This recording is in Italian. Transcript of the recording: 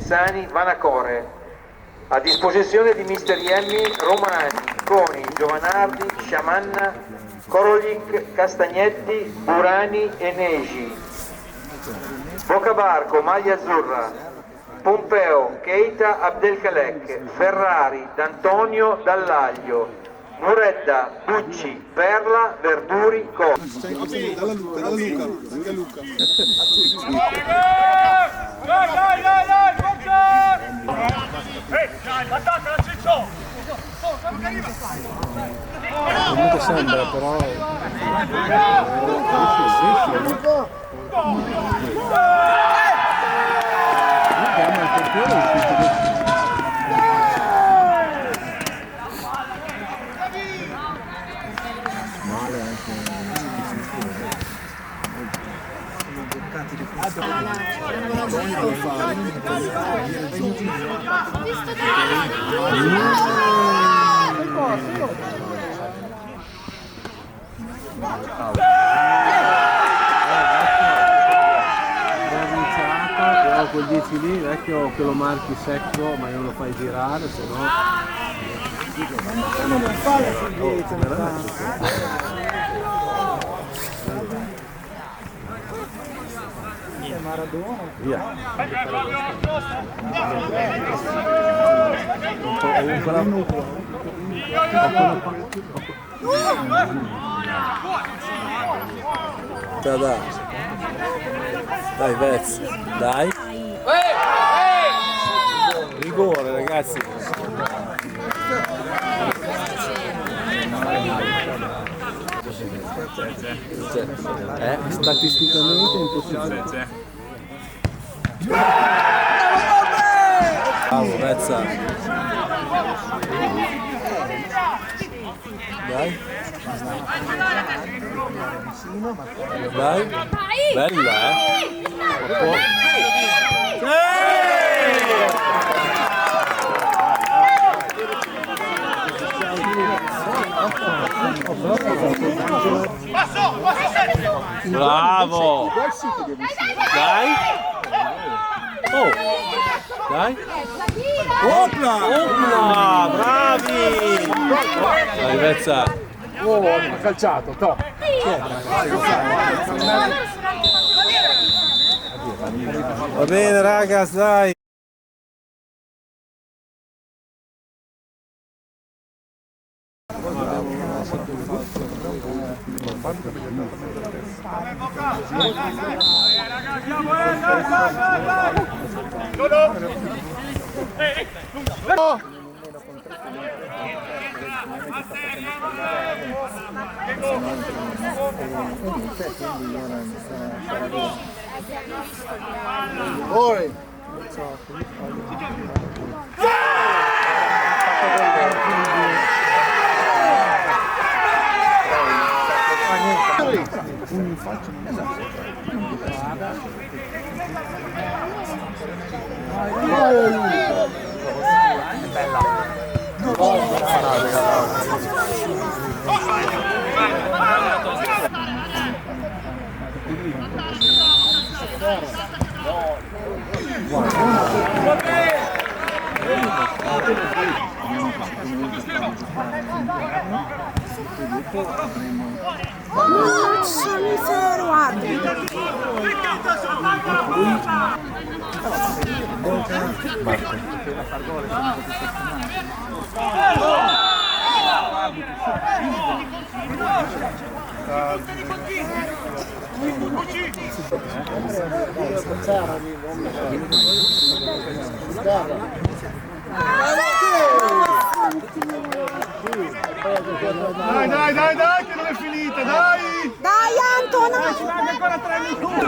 Sani, Vanacore. A disposizione di mister Iemmi, Romani, Coni, Giovanardi, Sciamanna, Korolic, Castagnetti, Burani e Negi. Bocabarco, maglia azzurra, Pompeo, Keita, Abdelkalek, Ferrari, D'Antonio, Dallaglio, Muredda, Bucci, Perla, Verduri, Costa. Dalla Luca, anche Luca. Attaccala Ciccio! Comunque sembra però male quel 10 lì vecchio che lo marchi secco ma non lo fai girare, se no Non fa la salvezza, Maradona. via. Dai Vez, dai. Rigore ragazzi. Statisticamente è impossibile. Bravo Vezza. Dai. Dai. Bella Bravo! Dai! Oh! Dai! Opla! Opla! Bravi! Dai Vezza! Oh, ha calciato, to! Va bene ragazzi, dai! Oi! Lasciami fermare. Dai, che non è finita, dai! Dai Anton! Ci manca ancora 3 minuti!